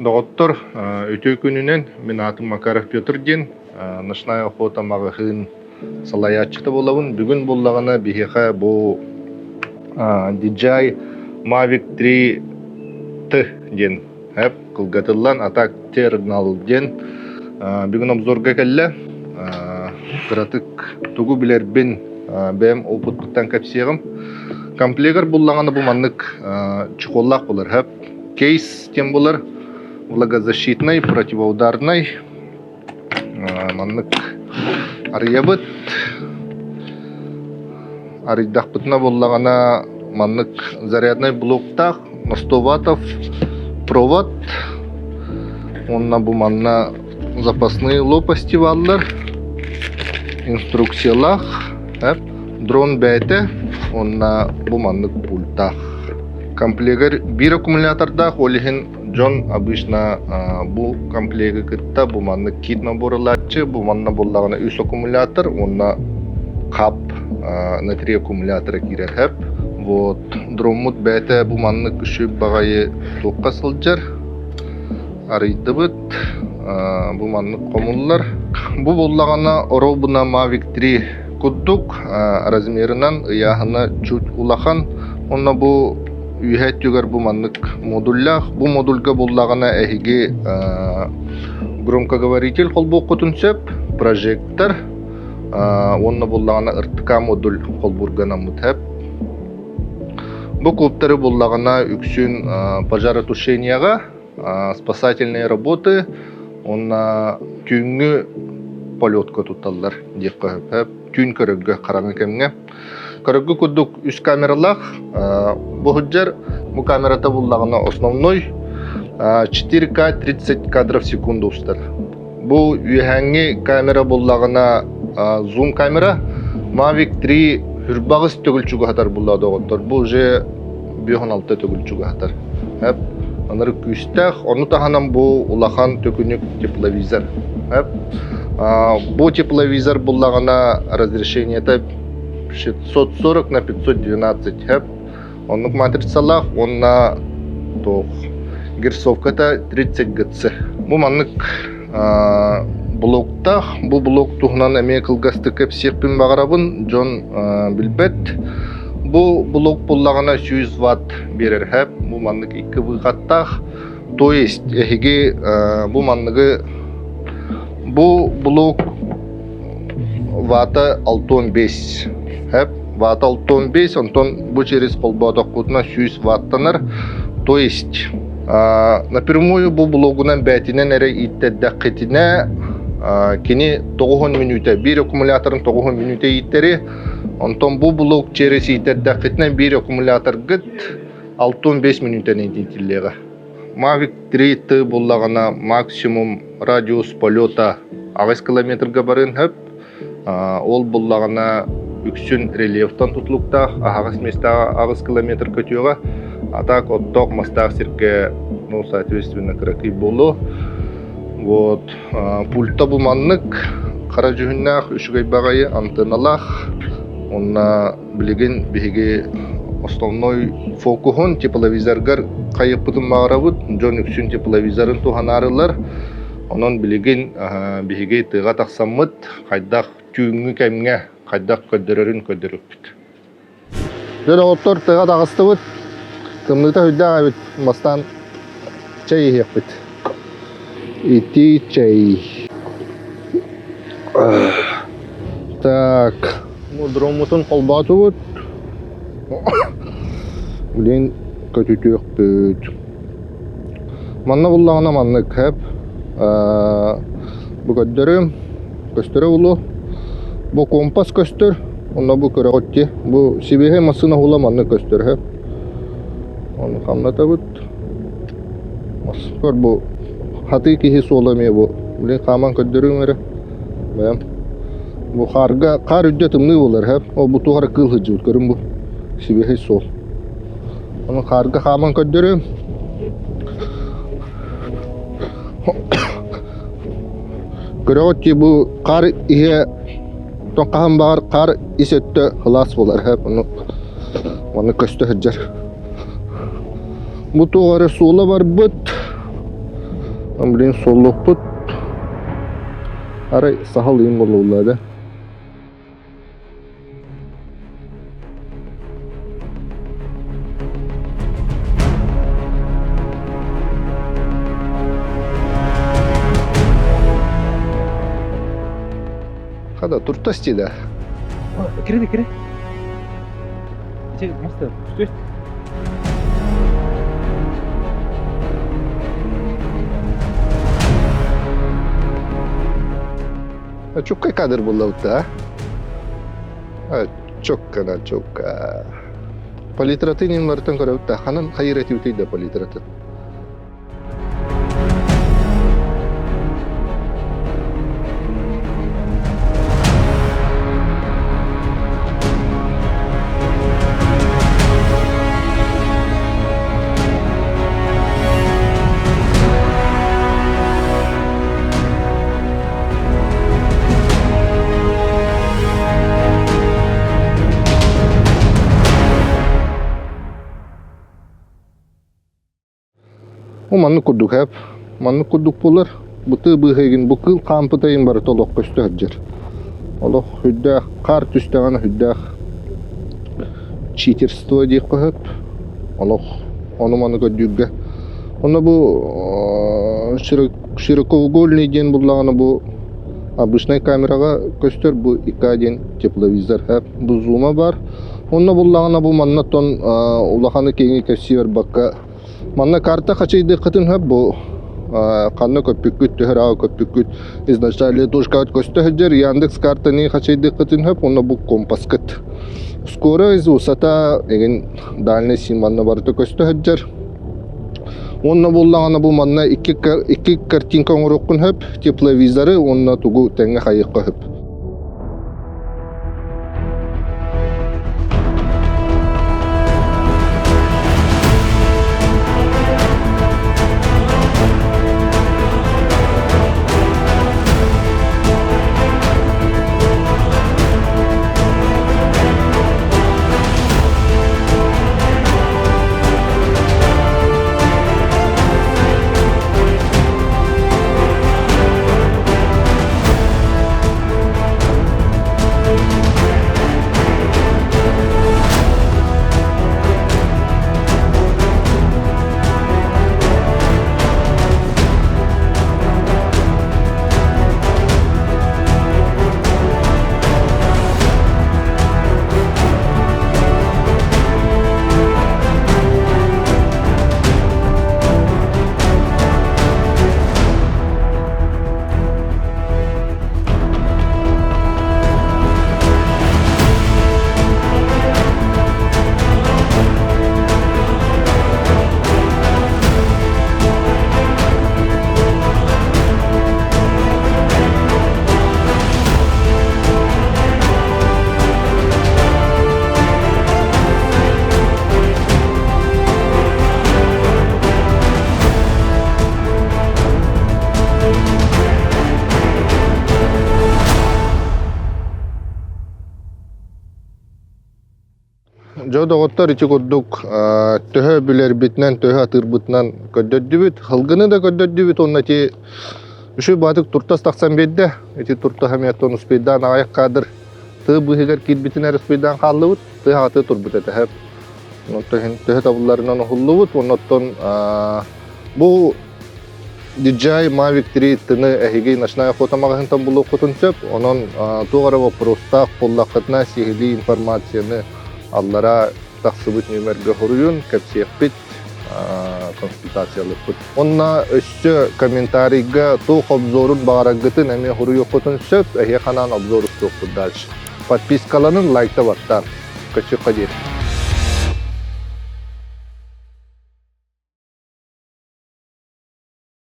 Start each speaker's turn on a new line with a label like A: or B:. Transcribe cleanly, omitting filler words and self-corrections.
A: Доғыттыр, өтөй күнінен мен атым Макаров Петр ден, нышнай охота мағығын салаятчыты болауын. Бүгін болағына бігеға бұл DJI Mavic 3T ден, қылғатылан атак тернал ден. Бүгін обзорға кәлі, қыратық тұғу білербен бәм опыттықтан кәпсеғім. Комплегар болағына бұл маннық чықоллақ болар, кейс тем болар. Влагозащитный, противоударный, маннык арыябыт, арыдақпытына болағана маннык зарядный блоктақ, на 100 ваттов провод, онна бұл манна запасные лопасти валлар, инструкциялақ, дрон бәйті, онна бұл маннык пультақ. Комплегар бір аккумуляторда олихин Джон обычно бұл комплегі кітті, бұл манны кит наборылатчы, бұл манна болағына үс аккумулятор, онна қап на 3 аккумулятора кирер хәп. Вот, дроммут бәйті бұл манны күшіп бағайы тоққа сылжар, арыйды бұд, бұл манны қомыллар. Бұл болағына оробына Mavic 3 күддік, размерінен ұяғына чуть улахан, онна бұл үйәт жүгер бұл маннык модуллах. Бұл модульга болағына әйге громкоговоритель қолбоқ құтынсөп, прожектор, онна болағына РТК модуль қолбургана мұтәп. Бұл көптері болағына үксін пожаротушенияға, спасательные работы, онна түйінгі полетка тұтталдар деп қойып, түйін көрігі қараңы кәміне. Көрігі күдік үш камералақ, бұл хүджер, бұл камерата болағына основной 4К 30 кадров в секунду ұстар. Бұл үйәңі камера болағына зум камера, Mavic 3 хүрбағыз төгілчігі қатар болады оғыттар. Бұл же 5-16 төгілчігі қатар. Анары күстәқ, оны тағанан бұл ұлақан төкінік тепловизор. Бұл тепловизор болағына разрешениеті 640 на 512 хэп. Оннук матрицалах, онна тоқ. Герцовката 30 гц. Бұл маннык блоктах, бұл блок туғынан әме қылғасты көп секпін бағарабын, Джон білбет. Бұл блок болағына 100 ватт берер хэп. Бұл маннык 2 бұйғаттақ. То есть, әхеге бұл манныгы бұл блок ватта 615. Ватт 615, онтон бұл через қолбаудақ құтына 100 ваттанар. То есть, напрямую бұл блогынан бәтінен әрі иттәддәк кетіне кені 9 минута, бір аккумуляторын 9 минута иттері, онтон бұл блог через иттәддәк кетіне бір аккумулятор гіт 6-15 минутаны интеллеға. Mavic 3T болағына максимум радиус полета 6 километрға барын хөп, ол болағына үксін рельефтан тұтылықтақ, ағыз местағы 6 километр көтеуға, атак оттоқ мастақ сірке, соответственно, крақи болу. Вот, пульта бұл маннық, қара жүхіннақ, үшігай бағайы, антенналақ, онна білеген бігеге основной фокухон тепловизоргар қайықпытын мағарабыд, жон үксін тепловизорын туғанарылар, онын білеген бігеге тыға тақсамыд, қайдақ түйінгі кәмге, қайдақ көддірерін көддіріппіт. Жөн оғыттар тыға тағысты бұд, кымныта хүдді ғабыд, мастан чай ехек бұд. Ити чай. Так, дромутын қолбаты бұд. Білен көтетек бұд. Манна бұллағына манны кәп. Бұл көддірім, көстірі ұлы. Бұл компас көстір, онна бұл көрі ғотте. Бұл себеге масына хула манны көстір. Оны қамната бұд. Көр бұл хаты кейі соламе бұл. Білен қаман көддірім әрі. Бұл қар үдде тымны болар. Бұл туғары қыл ғыджы бұд көрім бұл. Себеге сол. Оны қарға қаман көддірім. Көрі ғотте бұл қар ihe Тоққаһан бағар қар есетті ғылас болар. Оны көсті ғыджар. Бұ туғары суылы бар бұд. Блин, соллукпут. Арай сахал им болула да. Хада туртасти да.
B: Кире. Мастер, что есть?
A: Çok kadar bulla da. Çok kana çok. Palitratın vartan kara da. Hanan hayreti uti da palitratın. O manlı kurduk hep. Manlı kurduk bular. Bıtı bıhegin bu kıl kampıtayın barı tolok köstü hıcır. Olok hüddağ, kar tüstağına hüddağ çitirstvo deyip hep. Olok onu manlı köddüğüge. Ona bu şirokovgolny den bullağına bu обычный kameraga köstür bu ikadin teplовизор hep. Bu zoom'a var. Ona bullağına bu manna ton ulağını kengi kesiyor bakka. Манна карта хачайды кытын хап бу канны көпүкүт төһрау көпүкүт изначально тушка көстөһөр Яндекс карта не хачайды кытын хап онна бу компас кыт скоро из усата еген дальность манна барты көстөһөр онна буллагана бу манна iki картинка оңроккун хап тепловизоры онна тугу теңе хайыкка хап Жодоғыттар ичи курдук төһө билербитнен төһө атырбытнан көддөддүбүт хылгыны да көддөддүбүт онна ти үшү батык туртас таксан бедде эти турта хамиятон успейдан аяк кадыр ты быһыгар кирбитинер успейдан халлыбыт ты хаты турбут этехеп төһө табылларынан хуллубут оннотон бу DJI Mavic 3 тыны эһиги ночная фотомагазинтан булу кутунчап онон тугара вопроста коллакытна сихили информацияны аллара тахсыбыт нөмерге хоруюн кепсиеппит консультациялык. Онна өссө комментарийга тух обзорун багарагытын эме хоруюк кутунчап эхе канан обзору тук дальше. Подпискаланын лайкта баттан. Качы кадир.